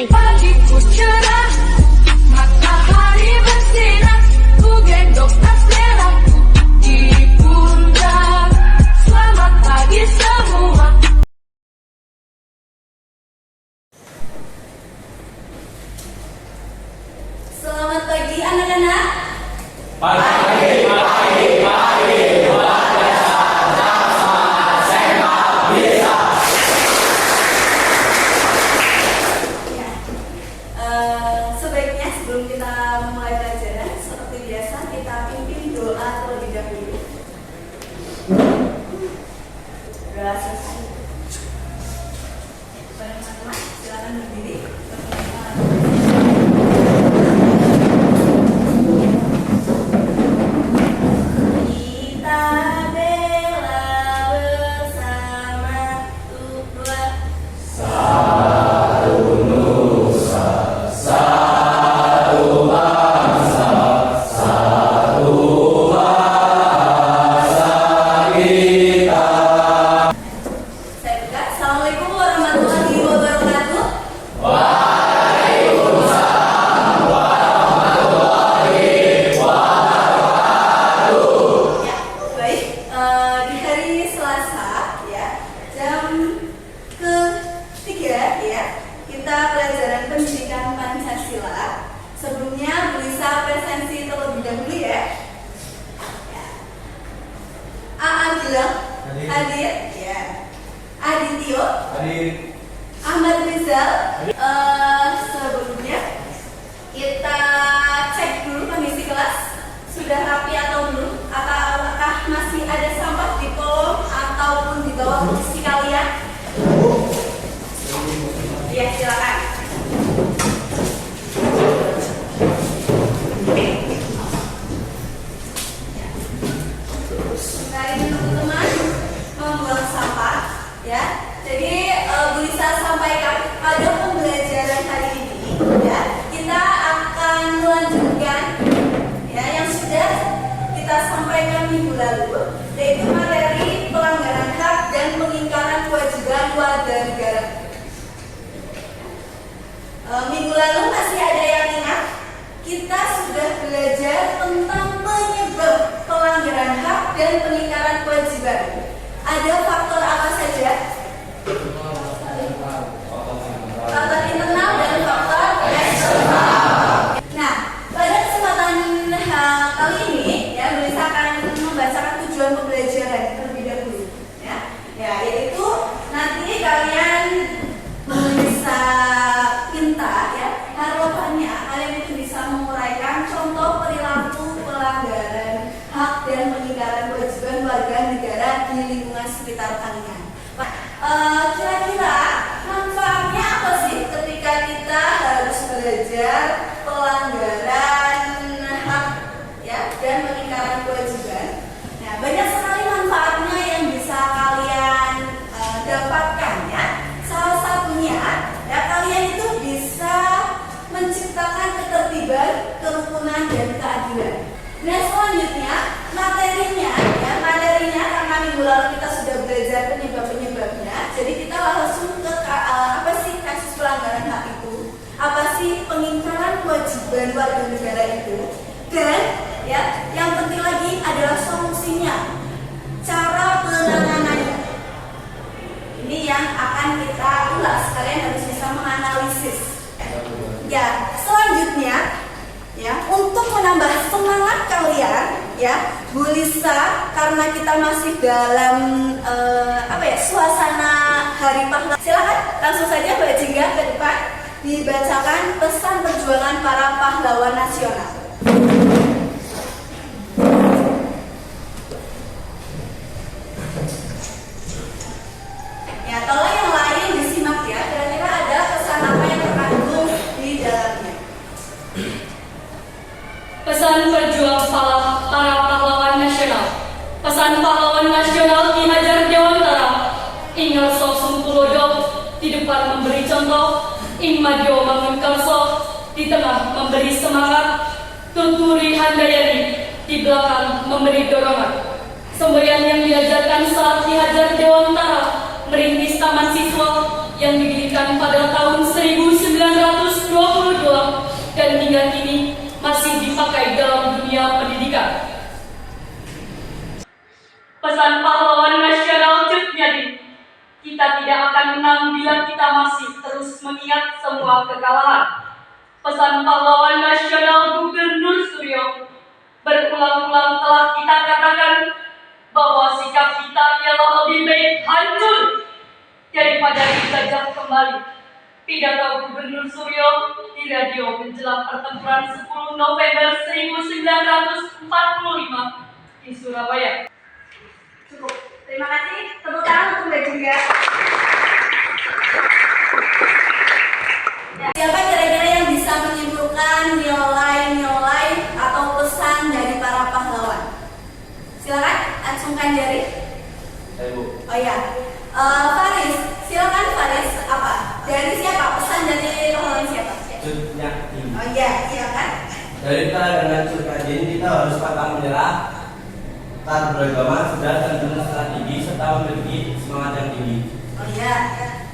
Pagiku cerah, matahari bersinar, ku gendong tas merahku di pundak. Selamat pagi semua. Selamat pagi anak-anak. Sebaiknya sebelum kita memulai pelajaran, seperti biasa kita pimpin doa terlebih dahulu. Doa selesai. Teman-teman, silakan berdiri. Kita bela bersama Tuhan. Saya buka. Assalamualaikum warahmatullahi wabarakatuh. Ya, baik. Di hari Selasa, ya, jam ketiga, ya, kita pelajaran pendidikan Pancasila. Sebelumnya bisa presensi terlebih dahulu, ya. Aa bilang hadir, ya. Adityo, Ahmad Rizal. Sebelumnya kita cek dulu kondisi kelas sudah rapi atau belum, apakah masih ada sampah di kolom ataupun di bawah kursi kalian. Ya, silakan. Mari teman-teman membuang sampah, ya. Jadi Bu Lisa sampaikan pada pembelajaran hari ini, ya, kita akan melanjutkan, ya, yang sudah kita sampaikan minggu lalu, yaitu materi pelanggaran hak dan pengingkaran kewajiban warga negara. Minggu lalu masih ada yang ingat? Kita sudah belajar tentang penyebab pelanggaran hak dan pengingkaran kewajiban. Ada faktor apa saja? Faktor internal dan faktor eksternal. Nah, pada kesempatan kali ini, ya, Bu Lisa akan membacakan tujuan pembelajaran terlebih dahulu, ya, yaitu nanti kalian bisa minta, ya, harapannya kalian itu bisa menguraikan contoh perilaku pelanggaran hak dan pengingkaran kewajiban warga negara di lingkungan sekitar kalian. Kira-kira manfaatnya apa sih ketika kita harus belajar pelanggaran hak, ya, dan pengingkaran kewajiban? Nah, banyak sekali manfaatnya yang bisa kalian dapatkan, ya. Salah satunya, ya, kalian itu bisa menciptakan ketertiban, kerukunan, dan keadilan. Nah, selanjutnya materinya, ya, karena minggu lalu kita sudah belajar penyebab-penyebabnya. Jadi kita langsung ke apa sih kasus pelanggaran hak itu, apa sih pengingkaran kewajiban warga negara itu, dan, ya, yang penting lagi adalah solusinya, cara penanganannya. Ini yang akan kita ulas. Kalian harus bisa menganalisis. Ya, selanjutnya, ya, untuk menambah semangat kalian, ya, Bu Lisa, karena kita masih dalam suasana Hari Pahlawan. Silakan langsung saja Mbak Jingga ke depan dibacakan pesan perjuangan para pahlawan nasional. Ya, tolong yang lain disimak, ya. Kira-kira ada pesan apa yang terkandung di dalamnya? Pesan perjuangan para pahlawan nasional. Pesan pahlawan nasional Ki Hajar Dewantara. Ingat Sosum Tulodo di depan memberi contoh, ing madyo mangun karso di tengah memberi semangat, tuturi handayani di belakang memberi dorongan. Semboyan yang diajarkan saat Ki Hajar Dewantara merintis didirikan pada tahun 1922 dan hingga kini masih dipakai dalam dunia pendidikan. Pesan pahlawan nasional Cutnyadi, kita tidak akan menang bila kita masih terus mengingat semua kekalahan. Pesan pahlawan nasional Gubernur Suryo, berulang-ulang telah kita katakan bahwa sikap kita ialah lebih baik hancur daripada dijajah kembali. Pidato Gubernur Suryo di radio menjelang pertempuran 10 November 1945 di Surabaya. Cukup. Terima kasih. Tepuk tangan untuk Mbak juga. Ya, siapa kira-kira yang bisa menyimpulkan nilai-nilai atau pesan dari para pahlawan? Silakan, acungkan jari. Saya Bu. Oh ya, Faris, silakan Faris. Apa? Dari siapa? Pesan dari pahlawan siapa? Cutnyadi. Oh iya, silakan. Dari dengan Cutnyadi kita harus pantang menyerah, taat beragama, sudah dan strategi serta memiliki semangat yang tinggi. Oh iya,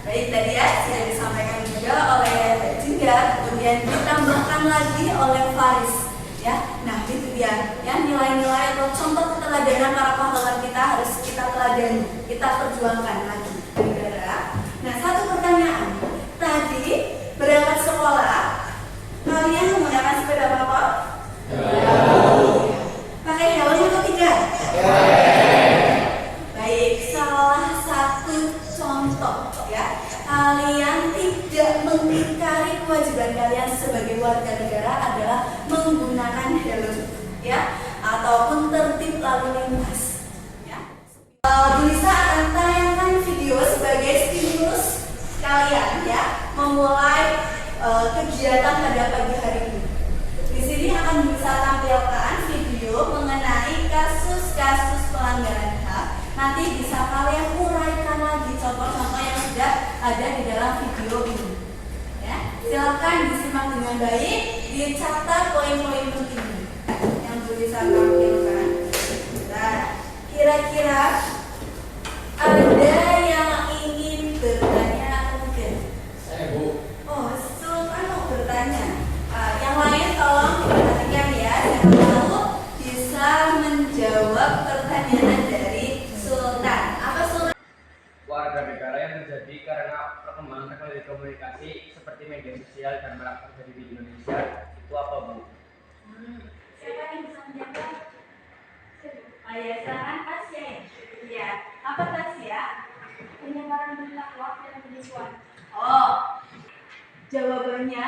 baik tadi ya sudah disampaikan juga oleh Mbak Jingga, kemudian ditambahkan lagi oleh Faris. Ya, nah itu dia ya, nilai-nilai atau contoh keteladanan para pahlawan kita harus kita teladani, kita perjuangkan lagi negara. Nah, satu pertanyaan tadi, berangkat sekolah kalian menggunakan sepeda motor? Pakai helm atau tidak? Baik, salah satu contoh ya, kalian tidak mengingkari kewajiban kalian sebagai warga negara adalah menggunakan helm ya, ataupun tertib lalu lintas ya. Bu Lisa akan tayangkan video sebagai stimulus kalian ya, memulai kegiatan pada pagi hari ini. Di sini akan bisa tampilkan video mengenai kasus-kasus pelanggaran HAM. Nanti bisa kalian uraikan lagi contoh-contoh yang sudah ada di dalam video ini. Ya, silakan disimak dengan baik, dicatat poin-poin penting yang bisa tampilkan. Nah, kira-kira ada yang ingin bertanya atau tidak? Saya Bu. Oh, Sultan mau bertanya. Yang lain tolong diperhatikan ya, siapa tahu bisa menjawab pertanyaan dari Sultan. Apa Sultan? Warga negara yang terjadi karena perkembangan teknologi komunikasi seperti media sosial dan marak terjadi di Indonesia itu apa Bu? Siapa yang bisa menjawab? Ya, silakan Tasya. Ya, apa Tasya? Penyebaran berita hoax dan penipuan. Oh, jawabannya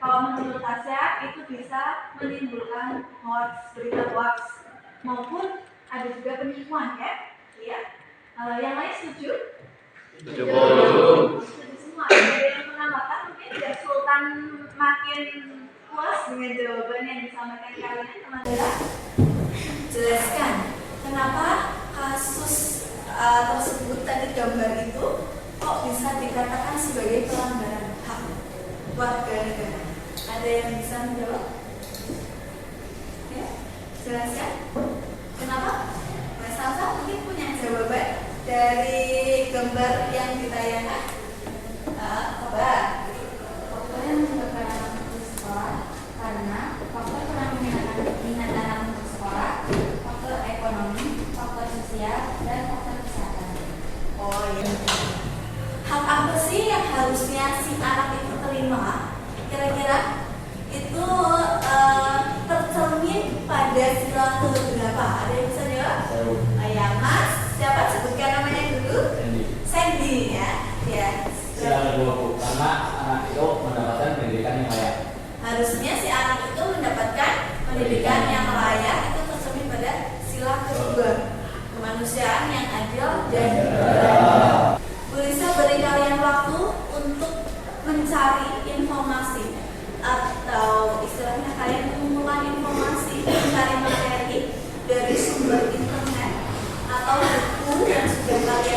kalau menurut Tasya itu bisa menimbulkan hoax, berita hoax maupun ada juga penipuan ya. Iya. Yang lain setuju? Setuju. Setuju semua. Ada yang menambahkan mungkin biar Sultan makin puas dengan jawaban yang disampaikan kalian teman-teman. Jelaskan kenapa kasus tersebut tadi gambar itu kok bisa dikatakan sebagai pelanggaran HAM warga negara. Ada yang bisa menjawab? Ya, jelaskan. Kenapa? Mas Salsa mungkin punya jawaban dari gambar yang ditayangkan. Coba. Faktor yang menyebabkan anak putus sekolah karena faktor kurang minat anak untuk sekolah, faktor ekonomi, faktor sosial, dan faktor kesehatan. Oh iya. Hak apa sih yang harusnya si anak itu terima? Kira-kira itu tercermin pada sila keberapa? Ada yang bisa jawab? Ya Mas, siapa sebutkan namanya dulu? Sandy ya. Ya. Sila kedua Bu, karena anak itu mendapatkan pendidikan yang layak. Harusnya si anak itu mendapatkan pendidikan yang layak, itu tercermin pada sila kedua, kemanusiaan yang adil dan beradab. Bu Lisa beri kalian waktu untuk mencari informasi atau istilahnya kalian mengumpulkan informasi, mencari materi dari sumber internet atau buku yang sudah kalian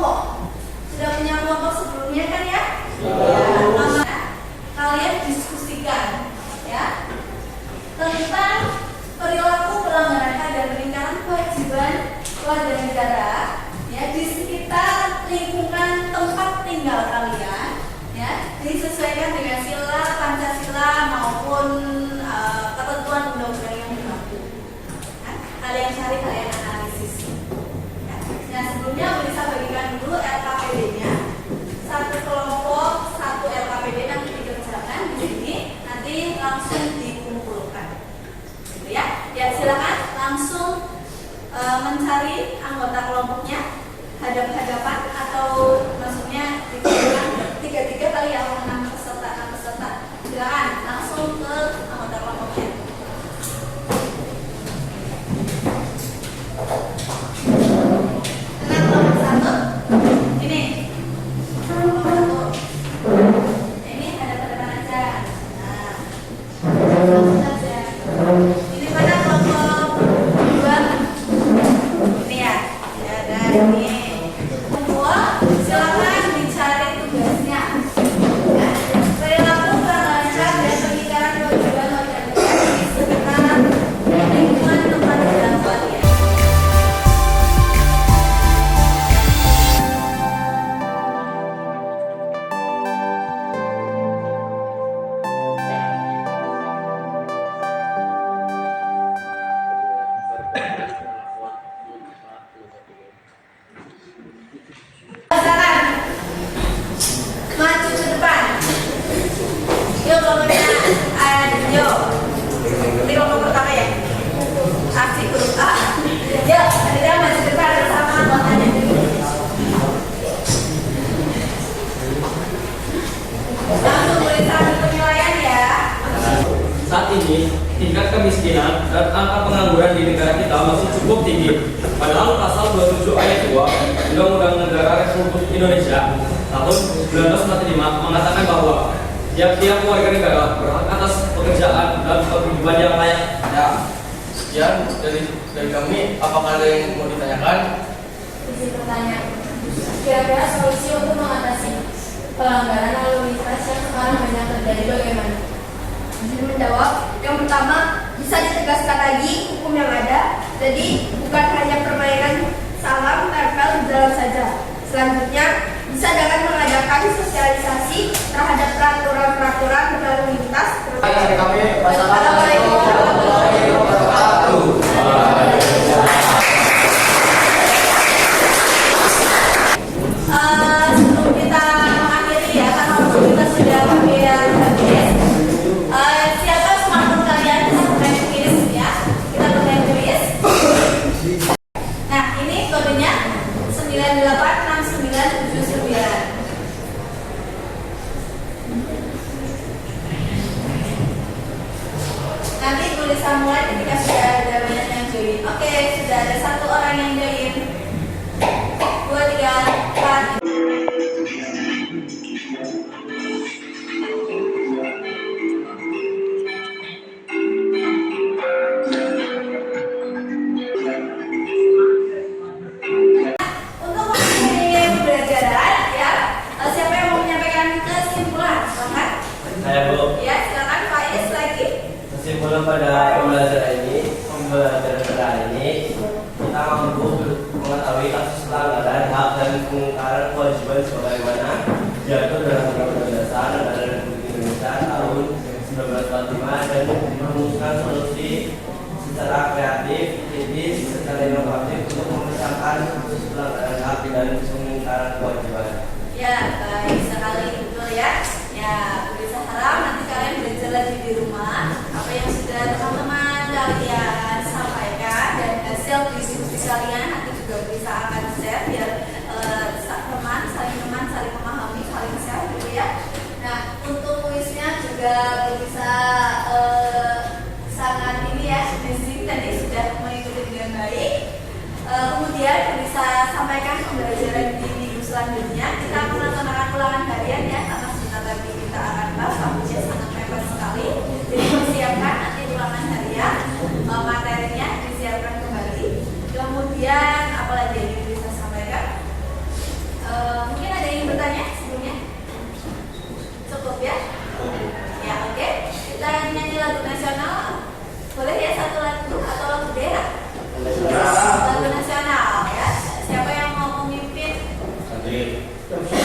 kelompok. Sudah punya kelompok sebelumnya kan ya? Ya. Kalian diskusikan ya tentang perilaku pelanggaran hak dan peningkatan kewajiban warga negara ya di sekitar lingkungan tempat tinggal kalian ya, disesuaikan dengan sila Pancasila maupun ketentuan undang-undang yang berlaku. Kalian cari, kalian analisis. Ya. Nah sebelumnya bisa bagikan dulu LKPD-nya. Satu kelompok, satu LKPD nanti dikerjakan di sini, nanti langsung dikumpulkan. Gitu ya. Ya silakan langsung mencari anggota kelompoknya hadap-hadapan atau maksudnya tiga kali ya, 6 peserta. Silakan langsung ke anggota kelompoknya. Nomor 1 ini. Ini hadap-hadapan aja. Nah, langsung aja. Ini pada kelompok 2. Ini ya. Ya, dan ini. Semua silakan dicari tugasnya. Ya. Perilaku pelanggaran hak dan peningkatan kewajiban warga negara di sekitar lingkungan tempat tinggal kalian. Silakan maju ke depan. Yuk kelompoknya, yuk. Ini kelompok pertama ya. Aksi grup A. Yuk, kita maju ke depan bersama anggotanya dulu. Langsung tulisan penilaian ya. Saat ini, tingkat kemiskinan dan angka pengangguran di negara kita masih cukup tinggi. Padahal pasal 27 ayat 2 Undang-Undang Negara Republik Indonesia tahun 1945 mengatakan bahwa tiap-tiap warga negara berhak atas pekerjaan dan penghidupan yang layak. Ya, sekian dari kami. Apakah ada yang mau ditanyakan? Isi pertanyaan. Kira-kira solusi untuk mengatasi pelanggaran lalu lintas yang sekarang banyak terjadi bagaimana? Izin menjawab. Yang pertama, bisa ditegaskan lagi hukum yang ada. Jadi bukan hanya perbaikan salam tempel di dalam saja. Selanjutnya, bisa dengan mengadakan sosialisasi terhadap peraturan-peraturan berlalu lintas. Assalamualaikum warahmatullahi wabarakatuh. Sebelum kita mengakhiri ya, karena waktu kita sudah hampir habis. Siapa smartphone kalian bisa pakai tulis ya? Kita pakai tulis. Nah ini kodenya 986979. Nanti tulisan mulai ketika sudah ada banyak yang join. Oke, sudah ada 1 orang yang join. 2, 3, 4. Untuk mengakhiri pembelajaran ya, siapa yang mau menyampaikan kesimpulan? Silakan. Saya Bu. Ya, silakan Faiz lagi. Kesimpulan pada pembelajaran ini, kita mampu mengetahui kasus pelanggaran hak dan peningkatan kewajiban sebagaimana diatur dalam Undang-Undang Dasar Negara Republik Indonesia tahun 1945 dan merumuskan solusi secara kreatif, kritis, secara inovatif untuk memecahkan kasus pelanggaran hak dan peningkatan kewajiban. Ya, baik sekali, betul ya. Ya, bisa harap nanti kalian belajar lagi di rumah apa yang sudah teman-teman kalian sampaikan dan hasil diskusi kalian nanti juga bisa akan share biar teman saling memahami, saling share gitu ya. Nah, untuk kuisnya juga bisa sangat ini ya, basic tadi sudah mengikuti dengan baik. Kemudian bisa sampaikan pembelajaran di minggu selanjutnya. Kita akan melaksanakan ulangan harian ya, karena sebentar lagi kita akan bahas kampusnya sangat mepet sekali. Jadi persiapkan nanti ulangan harian, materinya disiapkan kembali. Kemudian apalagi yang bisa sampaikan? hadir.